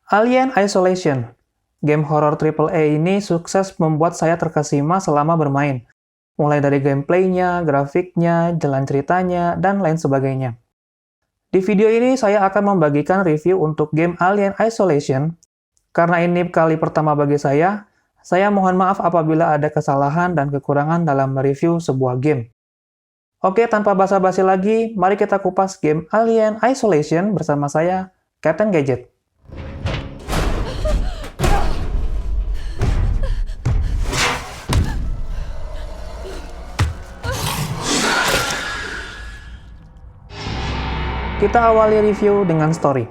Alien Isolation. Game horror AAA ini sukses membuat saya terkesima selama bermain. Mulai dari gameplaynya, grafiknya, jalan ceritanya, dan lain sebagainya. Di video ini saya akan membagikan review untuk game Alien Isolation. Karena ini kali pertama bagi saya mohon maaf apabila ada kesalahan dan kekurangan dalam mereview sebuah game. Oke, tanpa basa-basi lagi, mari kita kupas game Alien Isolation bersama saya, Captain Gadget. Kita awali review dengan story.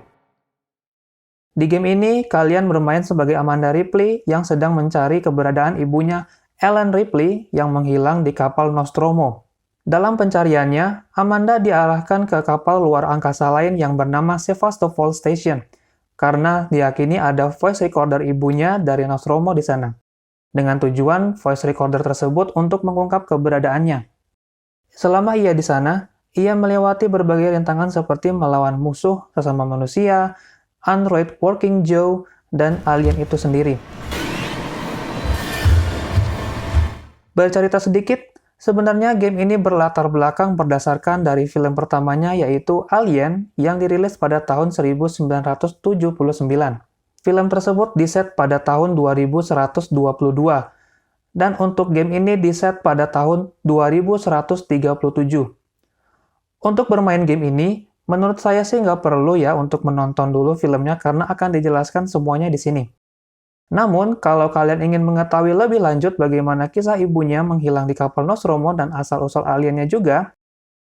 Di game ini, kalian bermain sebagai Amanda Ripley yang sedang mencari keberadaan ibunya, Ellen Ripley, yang menghilang di kapal Nostromo. Dalam pencariannya, Amanda diarahkan ke kapal luar angkasa lain yang bernama Sevastopol Station, karena diyakini ada voice recorder ibunya dari Nostromo di sana, dengan tujuan voice recorder tersebut untuk mengungkap keberadaannya. Selama ia di sana, ia melewati berbagai rintangan seperti melawan musuh sesama manusia, android Working Joe, dan alien itu sendiri. Bercerita sedikit, sebenarnya game ini berlatar belakang berdasarkan dari film pertamanya yaitu Alien yang dirilis pada tahun 1979. Film tersebut diset pada tahun 2122, dan untuk game ini diset pada tahun 2137. Untuk bermain game ini, menurut saya sih nggak perlu ya untuk menonton dulu filmnya karena akan dijelaskan semuanya di sini. Namun, kalau kalian ingin mengetahui lebih lanjut bagaimana kisah ibunya menghilang di kapal Nostromo dan asal-usul aliennya juga,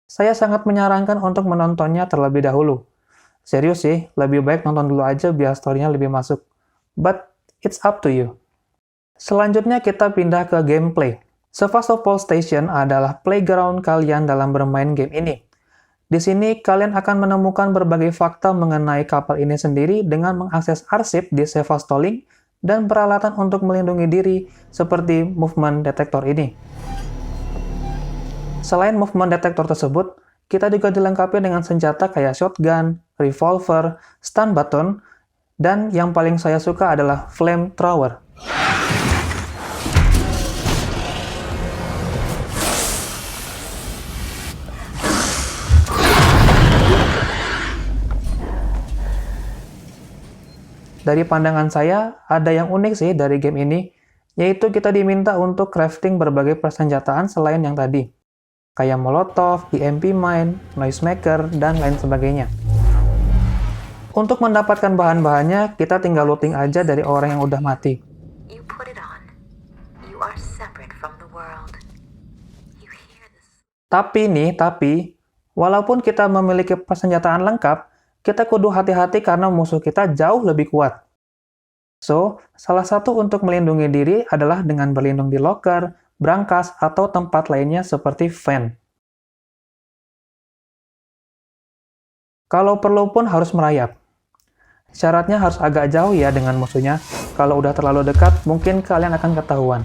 saya sangat menyarankan untuk menontonnya terlebih dahulu. Serius sih, lebih baik nonton dulu aja biar story-nya lebih masuk. But, it's up to you. Selanjutnya kita pindah ke gameplay. Sevastopol Station adalah playground kalian dalam bermain game ini. Di sini, kalian akan menemukan berbagai fakta mengenai kapal ini sendiri dengan mengakses arsip di Sevastolink dan peralatan untuk melindungi diri seperti movement detector ini. Selain movement detector tersebut, kita juga dilengkapi dengan senjata kayak shotgun, revolver, stun button, dan yang paling saya suka adalah flamethrower. Dari pandangan saya, ada yang unik sih dari game ini, yaitu kita diminta untuk crafting berbagai persenjataan selain yang tadi, kayak Molotov, EMP mine, noisemaker, dan lain sebagainya. Untuk mendapatkan bahan-bahannya, kita tinggal looting aja dari orang yang udah mati. Tapi, walaupun kita memiliki persenjataan lengkap, kita kudu hati-hati karena musuh kita jauh lebih kuat. So, salah satu untuk melindungi diri adalah dengan berlindung di locker, brankas, atau tempat lainnya seperti vent. Kalau perlu pun harus merayap. Syaratnya harus agak jauh ya dengan musuhnya. Kalau udah terlalu dekat, mungkin kalian akan ketahuan.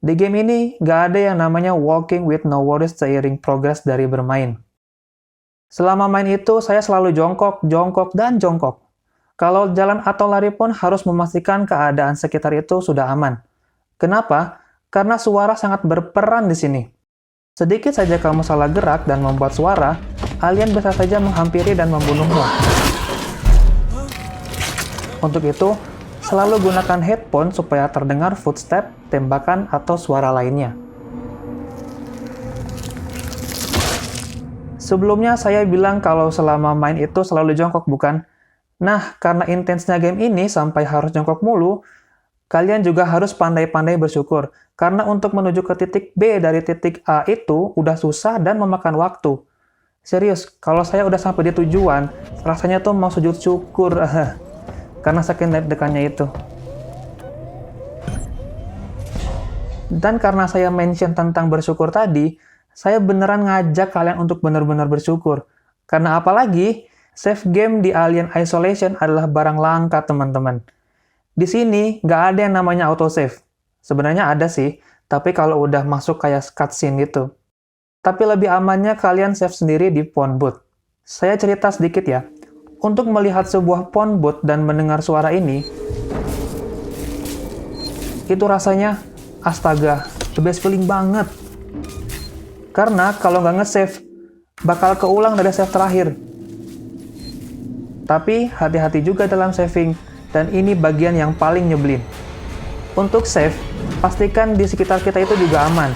Di game ini, nggak ada yang namanya walking with no worries seiring progress dari bermain. Selama main itu, saya selalu jongkok, dan jongkok. Kalau jalan atau lari pun harus memastikan keadaan sekitar itu sudah aman. Kenapa? Karena suara sangat berperan di sini. Sedikit saja kamu salah gerak dan membuat suara, alien bisa saja menghampiri dan membunuhmu. Untuk itu, selalu gunakan headphone supaya terdengar footstep, tembakan, atau suara lainnya. Sebelumnya saya bilang kalau selama main itu selalu jongkok, bukan? Nah, karena intensnya game ini sampai harus jongkok mulu, kalian juga harus pandai-pandai bersyukur, karena untuk menuju ke titik B dari titik A itu udah susah dan memakan waktu. Serius, kalau saya udah sampai di tujuan, rasanya tuh mau sujud syukur. Karena saking deg-degannya itu. Dan karena saya mention tentang bersyukur tadi, saya beneran ngajak kalian untuk benar-benar bersyukur. Karena apalagi, save game di Alien Isolation adalah barang langka, teman-teman. Di sini nggak ada yang namanya autosave. Sebenarnya ada sih, tapi kalau udah masuk kayak cutscene gitu. Tapi lebih amannya kalian save sendiri di phone booth. Saya cerita sedikit ya. Untuk melihat sebuah phone booth dan mendengar suara ini, itu rasanya, astaga, the best feeling banget. Karena kalau nggak nge-save, bakal keulang dari save terakhir. Tapi hati-hati juga dalam saving, dan ini bagian yang paling nyebelin. Untuk save, pastikan di sekitar kita itu juga aman.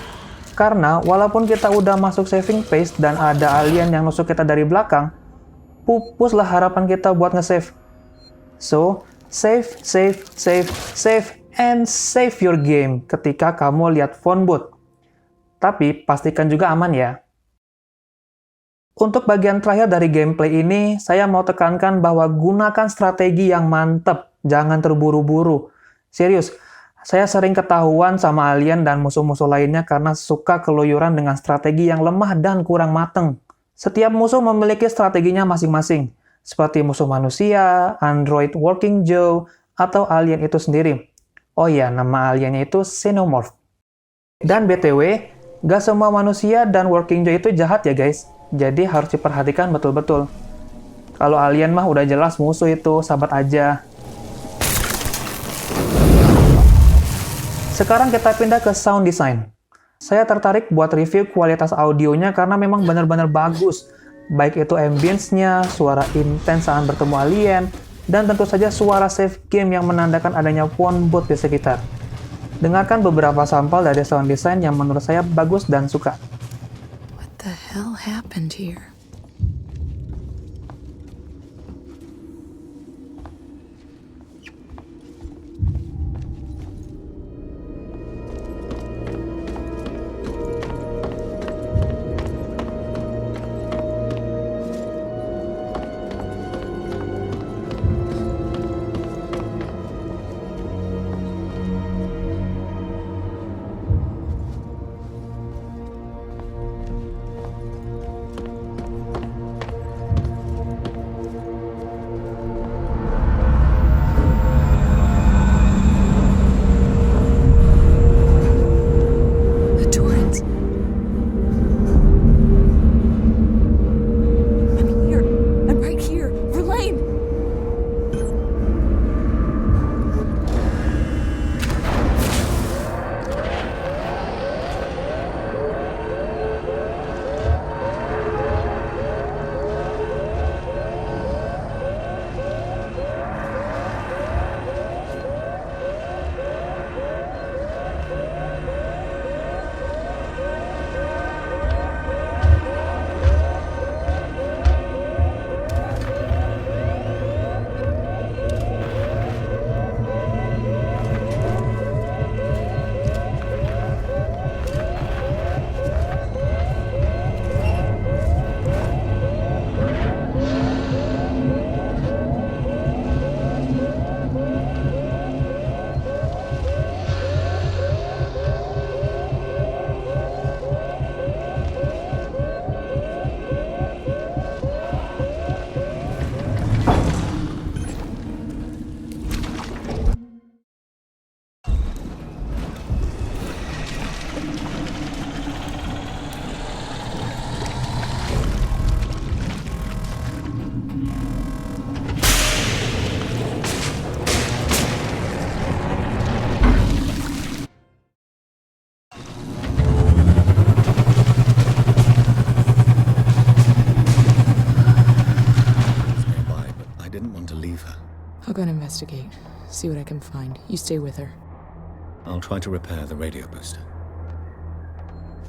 Karena walaupun kita udah masuk saving phase dan ada alien yang nusuk kita dari belakang, pupuslah harapan kita buat nge-save. So, save, and save your game ketika kamu lihat phone booth. Tapi pastikan juga aman ya. Untuk bagian terakhir dari gameplay ini, saya mau tekankan bahwa gunakan strategi yang mantep, jangan terburu-buru. Serius, saya sering ketahuan sama alien dan musuh-musuh lainnya karena suka keluyuran dengan strategi yang lemah dan kurang mateng. Setiap musuh memiliki strateginya masing-masing, seperti musuh manusia, android Working Joe, atau alien itu sendiri. Oh iya, nama aliennya itu Xenomorph. Dan BTW, gak semua manusia dan Working Joe itu jahat ya guys, jadi harus diperhatikan betul-betul. Kalau alien mah udah jelas musuh itu, sahabat aja. Sekarang kita pindah ke sound design. Saya tertarik buat review kualitas audionya karena memang benar-benar bagus. Baik itu ambience-nya, suara intens saat bertemu alien, dan tentu saja suara save game yang menandakan adanya phone booth di sekitar. Dengarkan beberapa sampel dari sound design yang menurut saya bagus dan suka. What the hell happened here? I'll go and investigate. See what I can find. You stay with her. I'll try to repair the radio booster.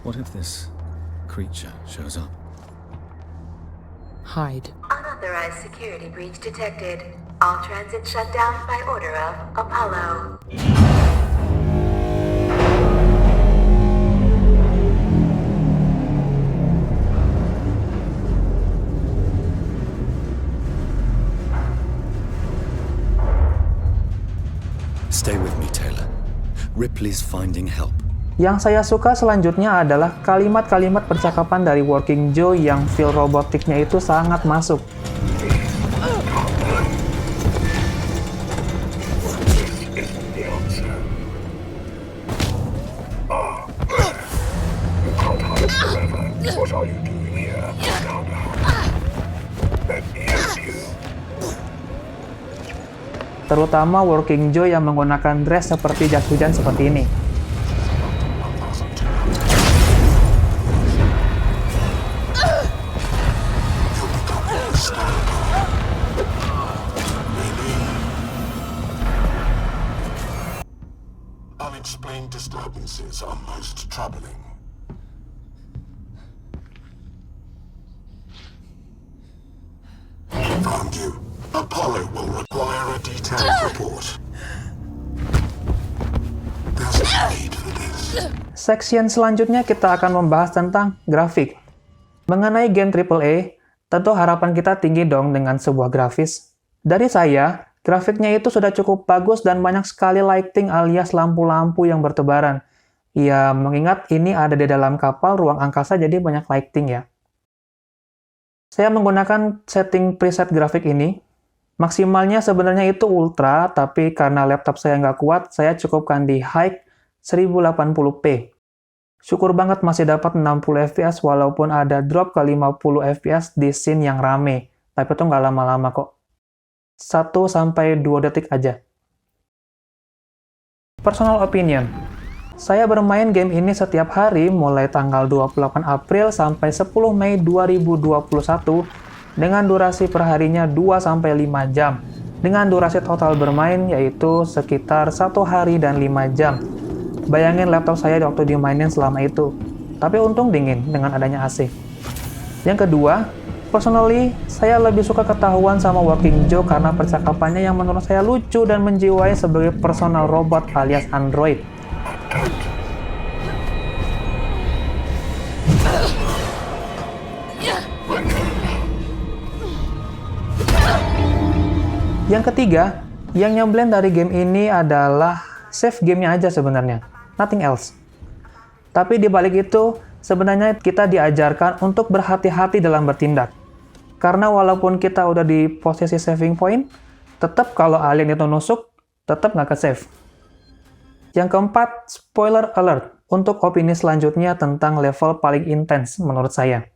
What if this creature shows up? Hide. Unauthorized security breach detected. All transit shut down by order of Apollo. Stay with me, Taylor. Ripley's finding help. Yang saya suka selanjutnya adalah kalimat-kalimat percakapan dari Working Joe yang feel robotiknya itu sangat masuk. What are you doing here? Let me help you. Terutama Working Joe yang menggunakan dress seperti jas hujan seperti ini. Unexplained disturbances are most troubling. Found you. Apollo will require a detailed report. There's no need for this. Section selanjutnya kita akan membahas tentang grafik. Mengenai game AAA, tentu harapan kita tinggi dong dengan sebuah grafis. Dari saya, grafiknya itu sudah cukup bagus dan banyak sekali lighting alias lampu-lampu yang bertebaran. Ya, mengingat ini ada di dalam kapal ruang angkasa jadi banyak lighting ya. Saya menggunakan setting preset grafik ini. Maksimalnya sebenarnya itu ultra, tapi karena laptop saya nggak kuat, saya cukupkan di high 1080p. Syukur banget masih dapat 60 fps walaupun ada drop ke 50 fps di scene yang rame. Tapi itu nggak lama-lama kok. 1-2 detik aja. Personal opinion. Saya bermain game ini setiap hari mulai tanggal 28 April sampai 10 Mei 2021 dengan durasi perharinya 2-5 jam. Dengan durasi total bermain yaitu sekitar 1 hari dan 5 jam. Bayangin laptop saya waktu dimainin selama itu. Tapi untung dingin dengan adanya AC. Yang kedua, personally, saya lebih suka ketahuan sama Working Joe karena percakapannya yang menurut saya lucu dan menjiwai sebagai personal robot alias android. Yang ketiga, yang nyebelin dari game ini adalah save gamenya aja sebenarnya, nothing else. Tapi di balik itu, sebenarnya kita diajarkan untuk berhati-hati dalam bertindak. Karena walaupun kita udah di posisi saving point, tetap kalau alien itu nusuk, tetap nggak ke-save. Yang keempat, spoiler alert untuk opini selanjutnya tentang level paling intens menurut saya.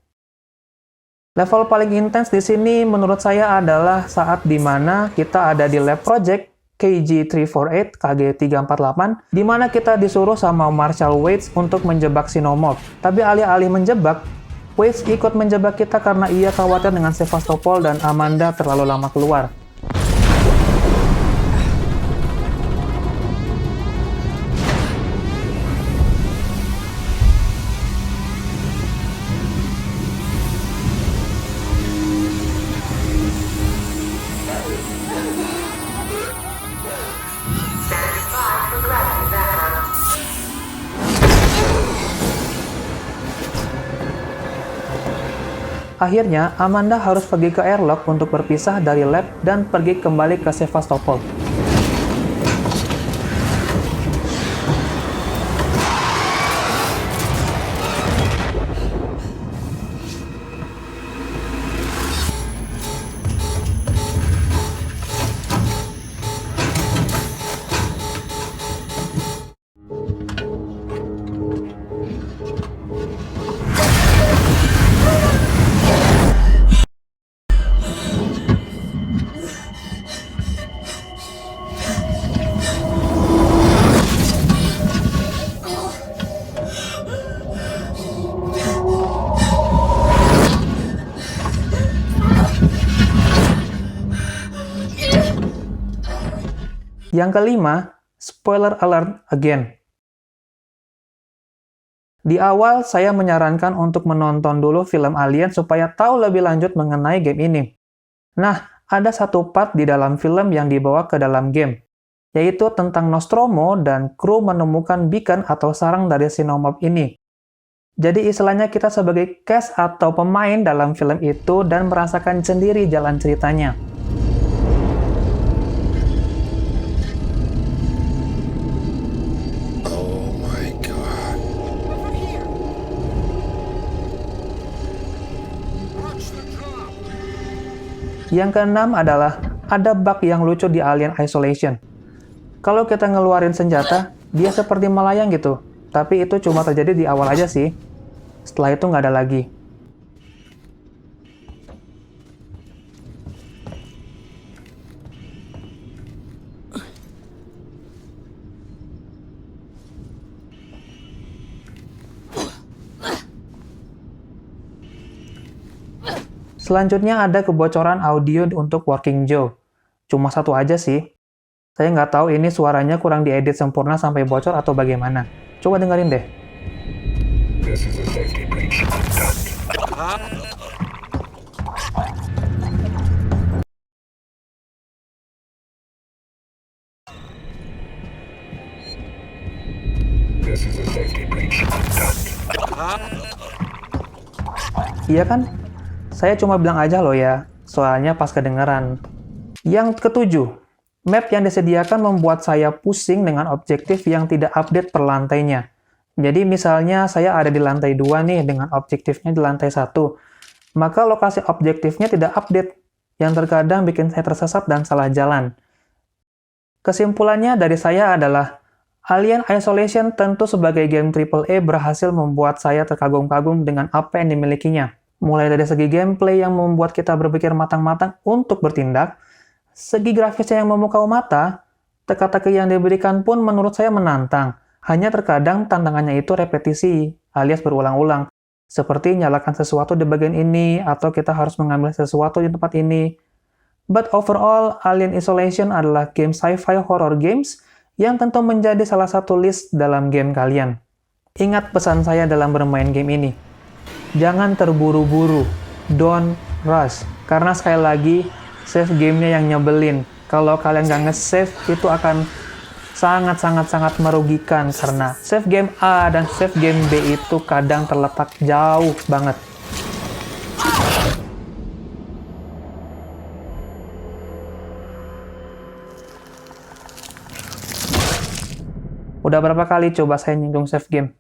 Level paling intens di sini menurut saya adalah saat dimana kita ada di lab project KG-348, KG-348, di mana kita disuruh sama Marshall Waits untuk menjebak Xenomorph. Tapi alih-alih menjebak, Waits ikut menjebak kita karena ia khawatir dengan Sevastopol dan Amanda terlalu lama keluar. Akhirnya, Amanda harus pergi ke airlock untuk berpisah dari lab dan pergi kembali ke Sevastopol. Yang kelima, spoiler alert again. Di awal, saya menyarankan untuk menonton dulu film Alien supaya tahu lebih lanjut mengenai game ini. Nah, ada satu part di dalam film yang dibawa ke dalam game, yaitu tentang Nostromo dan kru menemukan beacon atau sarang dari Xenomorph ini. Jadi istilahnya kita sebagai cast atau pemain dalam film itu dan merasakan sendiri jalan ceritanya. Yang keenam adalah ada bug yang lucu di Alien Isolation. Kalau kita ngeluarin senjata, dia seperti melayang gitu. Tapi itu cuma terjadi di awal aja sih. Setelah itu nggak ada lagi. Selanjutnya ada kebocoran audio untuk Working Joe. Cuma satu aja sih. Saya nggak tahu ini suaranya kurang diedit sempurna sampai bocor atau bagaimana. Coba dengerin deh. This is a safety breach. Done. This is a safety breach. Done. Iya kan? Saya cuma bilang aja loh ya, soalnya pas kedengeran. Yang ketujuh, map yang disediakan membuat saya pusing dengan objektif yang tidak update per lantainya. Jadi misalnya saya ada di lantai 2 nih dengan objektifnya di lantai 1. Maka lokasi objektifnya tidak update, yang terkadang bikin saya tersesat dan salah jalan. Kesimpulannya dari saya adalah, Alien Isolation tentu sebagai game AAA berhasil membuat saya terkagum-kagum dengan apa yang dimilikinya. Mulai dari segi gameplay yang membuat kita berpikir matang-matang untuk bertindak, segi grafisnya yang memukau mata, teka-teki yang diberikan pun menurut saya menantang. Hanya terkadang tantangannya itu repetisi, alias berulang-ulang. Seperti nyalakan sesuatu di bagian ini, atau kita harus mengambil sesuatu di tempat ini. But overall, Alien Isolation adalah game sci-fi horror games yang tentu menjadi salah satu list dalam game kalian. Ingat pesan saya dalam bermain game ini. Jangan terburu-buru. Don't rush. Karena sekali lagi, save gamenya yang nyebelin. Kalau kalian nggak nge-save, itu akan sangat-sangat merugikan. Karena save game A dan save game B itu kadang terletak jauh banget. Udah berapa kali coba saya nyinggung save game?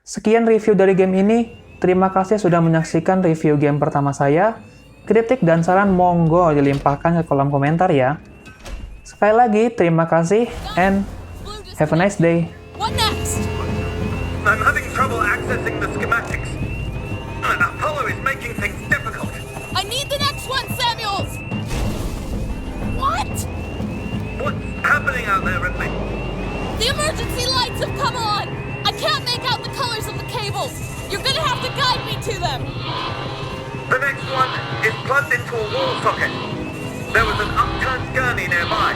Sekian review dari game ini. Terima kasih sudah menyaksikan review game pertama saya. Kritik dan saran monggo dilimpahkan ke kolom komentar ya. Sekali lagi, terima kasih and have a nice day. What next? I'm having trouble accessing the schematics. Apollo is making things difficult. I need the next one, Samuels! What? What's happening out there, Ripley? The emergency lights have come on! I can't make out the colors of the cables! You're gonna have to guide me to them! The next one is plugged into a wall socket. There was an upturned gurney nearby.